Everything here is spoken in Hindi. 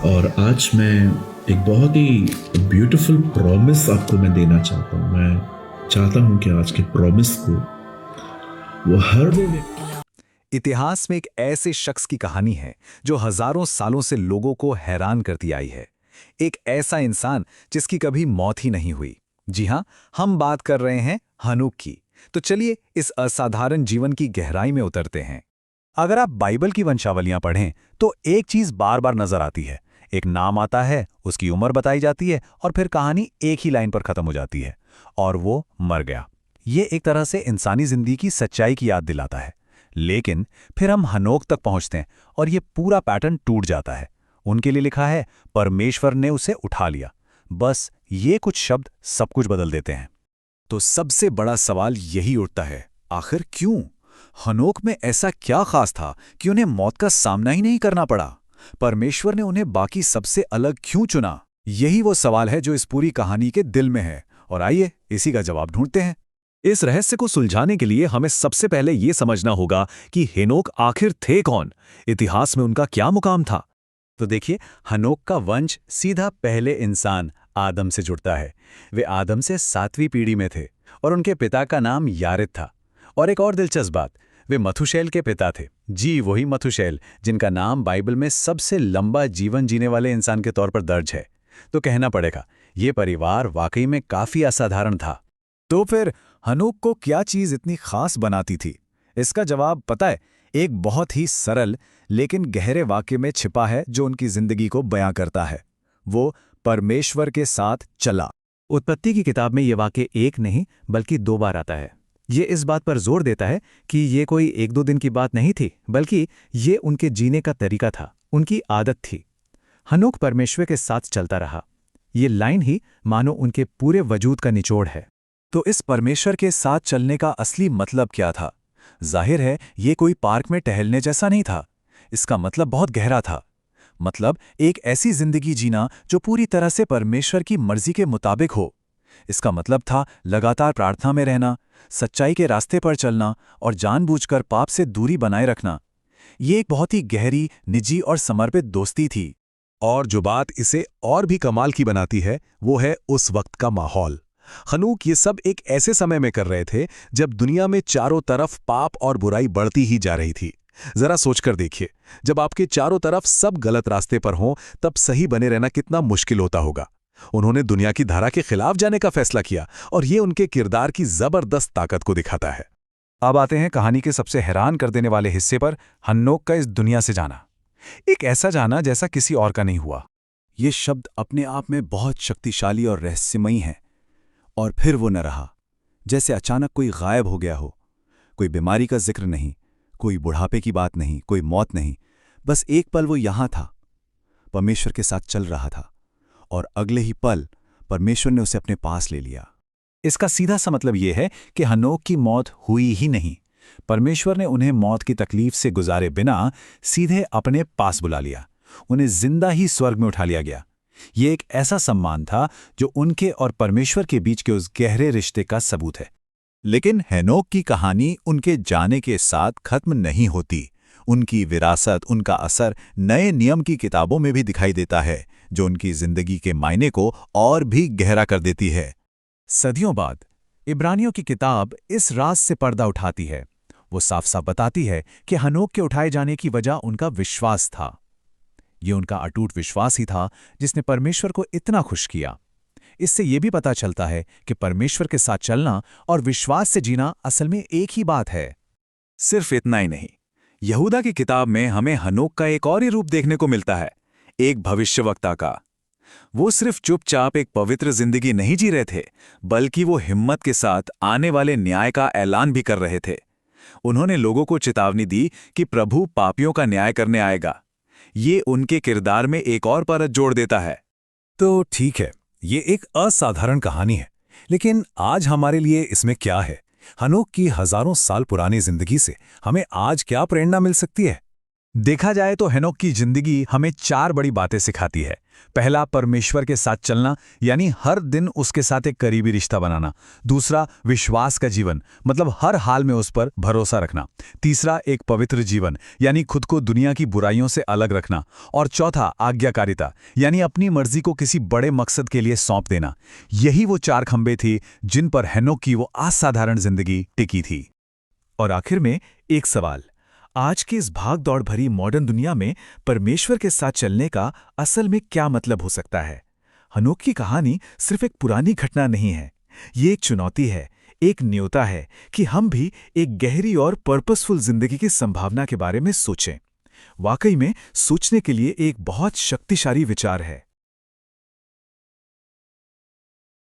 और आज मैं एक बहुत ही ब्यूटीफुल प्रॉमिस आपको मैं देना चाहता हूँ। मैं चाहता हूँ कि आज के प्रॉमिस को वो हर वो इतिहास में एक ऐसे शख्स की कहानी है जो हजारों सालों से लोगों को हैरान करती आई है। एक ऐसा इंसान जिसकी कभी मौत ही नहीं हुई। जी हां, हम बात कर रहे हैं हनोक की। तो चलिए इस असाधारण जीवन की गहराई में उतरते हैं। अगर आप बाइबल की वंशावलियां पढ़ें तो एक चीज बार बार नजर आती है। एक नाम आता है, उसकी उम्र बताई जाती है और फिर कहानी एक ही लाइन पर खत्म हो जाती है, और वो मर गया। ये एक तरह से इंसानी जिंदगी की सच्चाई की याद दिलाता है। लेकिन फिर हम हनोक तक पहुंचते हैं और ये पूरा पैटर्न टूट जाता है। उनके लिए लिखा है, परमेश्वर ने उसे उठा लिया। बस ये कुछ शब्द सब कुछ बदल देते हैं। तो सबसे बड़ा सवाल यही उठता है, आखिर क्यों? हनोक में ऐसा क्या खास था कि उन्हें मौत का सामना ही नहीं करना पड़ा? परमेश्वर ने उन्हें बाकी सबसे अलग क्यों चुना? यही वो सवाल है जो इस पूरी कहानी के दिल में है, और आइए इसी का जवाब ढूंढते हैं। इस रहस्य को सुलझाने के लिए हमें सबसे पहले ये समझना होगा कि हेनोक आखिर थे कौन, इतिहास में उनका क्या मुकाम था। तो देखिए, हनोक का वंश सीधा पहले इंसान आदम से जुड़ता है। वे आदम से 7वीं पीढ़ी में थे और उनके पिता का नाम यारेद था। और एक और दिलचस्प बात, वे मथुशैल के पिता थे। जी, वही मथुशैल जिनका नाम बाइबल में सबसे लंबा जीवन जीने वाले इंसान के तौर पर दर्ज है। तो कहना पड़ेगा, ये परिवार वाकई में काफी असाधारण था। तो फिर हनोक को क्या चीज इतनी खास बनाती थी? इसका जवाब पता है, एक बहुत ही सरल लेकिन गहरे वाक्य में छिपा है जो उनकी जिंदगी को बयां करता है। वो परमेश्वर के साथ चला। उत्पत्ति की किताब में ये वाक्य एक नहीं बल्कि 2 बार आता है। ये इस बात पर जोर देता है कि ये कोई 1-2 दिन की बात नहीं थी, बल्कि ये उनके जीने का तरीका था, उनकी आदत थी। हनोक परमेश्वर के साथ चलता रहा। ये लाइन ही मानो उनके पूरे वजूद का निचोड़ है। तो इस परमेश्वर के साथ चलने का असली मतलब क्या था? जाहिर है, ये कोई पार्क में टहलने जैसा नहीं था। इसका मतलब बहुत गहरा था। मतलब एक ऐसी जिंदगी जीना जो पूरी तरह से परमेश्वर की मर्जी के मुताबिक हो। इसका मतलब था लगातार प्रार्थना में रहना, सच्चाई के रास्ते पर चलना और जानबूझकर पाप से दूरी बनाए रखना। ये एक बहुत ही गहरी, निजी और समर्पित दोस्ती थी। और जो बात इसे और भी कमाल की बनाती है वो है उस वक्त का माहौल। हनूक ये सब एक ऐसे समय में कर रहे थे जब दुनिया में चारों तरफ पाप और बुराई बढ़ती ही जा रही थी। जरा सोचकर देखिए, जब आपके चारों तरफ सब गलत रास्ते पर हों तब सही बने रहना कितना मुश्किल होता होगा। उन्होंने दुनिया की धारा के खिलाफ जाने का फैसला किया और ये उनके किरदार की जबरदस्त ताकत को दिखाता है। अब आते हैं कहानी के सबसे हैरान कर देने वाले हिस्से पर, हनोक का इस दुनिया से जाना। एक ऐसा जाना जैसा किसी और का नहीं हुआ। ये शब्द अपने आप में बहुत शक्तिशाली और रहस्यमयी है। और फिर वो न रहा, जैसे अचानक कोई गायब हो गया हो। कोई बीमारी का जिक्र नहीं, कोई बुढ़ापे की बात नहीं, कोई मौत नहीं। बस एक पल वो यहां था, परमेश्वर के साथ चल रहा था, और अगले ही पल परमेश्वर ने उसे अपने पास ले लिया। इसका सीधा सा मतलब यह है कि हनोक की मौत हुई ही नहीं। परमेश्वर ने उन्हें मौत की तकलीफ से गुजारे बिना सीधे अपने पास बुला लिया। उन्हें जिंदा ही स्वर्ग में उठा लिया गया। ये एक ऐसा सम्मान था जो उनके और परमेश्वर के बीच के उस गहरे रिश्ते का सबूत है। लेकिन हेनोक की कहानी उनके जाने के साथ खत्म नहीं होती। उनकी विरासत, उनका असर नए नियम की किताबों में भी दिखाई देता है, जो उनकी जिंदगी के मायने को और भी गहरा कर देती है। सदियों बाद इब्रानियों की किताब इस राज से पर्दा उठाती है। वो साफ साफ बताती है कि हनोक के उठाए जाने की वजह उनका विश्वास था। ये उनका अटूट विश्वास ही था जिसने परमेश्वर को इतना खुश किया। इससे यह भी पता चलता है कि परमेश्वर के साथ चलना और विश्वास से जीना असल में एक ही बात है। सिर्फ इतना ही नहीं, यहूदा की किताब में हमें हनोक का एक और ही रूप देखने को मिलता है, एक भविष्यवक्ता का। वो सिर्फ चुपचाप एक पवित्र जिंदगी नहीं जी रहे थे, बल्कि वो हिम्मत के साथ आने वाले न्याय का ऐलान भी कर रहे थे। उन्होंने लोगों को चेतावनी दी कि प्रभु पापियों का न्याय करने आएगा। ये उनके किरदार में एक और परत जोड़ देता है। तो ठीक है, ये एक असाधारण कहानी है, लेकिन आज हमारे लिए इसमें क्या है? हनोक की हजारों साल पुरानी जिंदगी से हमें आज क्या प्रेरणा मिल सकती है? देखा जाए तो हेनोक की जिंदगी हमें 4 बड़ी बातें सिखाती है। पहला, परमेश्वर के साथ चलना, यानी हर दिन उसके साथ एक करीबी रिश्ता बनाना। दूसरा, विश्वास का जीवन, मतलब हर हाल में उस पर भरोसा रखना। तीसरा, एक पवित्र जीवन, यानी खुद को दुनिया की बुराइयों से अलग रखना। और चौथा, आज्ञाकारिता, यानी अपनी मर्जी को किसी बड़े मकसद के लिए सौंप देना। यही वो 4 खंभे थी जिन पर हेनोक की वो असाधारण जिंदगी टिकी थी। और आखिर में एक सवाल, आज की इस भाग दौड़ भरी मॉडर्न दुनिया में परमेश्वर के साथ चलने का असल में क्या मतलब हो सकता है? हनोक की कहानी सिर्फ एक पुरानी घटना नहीं है, ये एक चुनौती है, एक न्योता है कि हम भी एक गहरी और पर्पसफुल जिंदगी की संभावना के बारे में सोचें। वाकई में सोचने के लिए एक बहुत शक्तिशाली विचार है।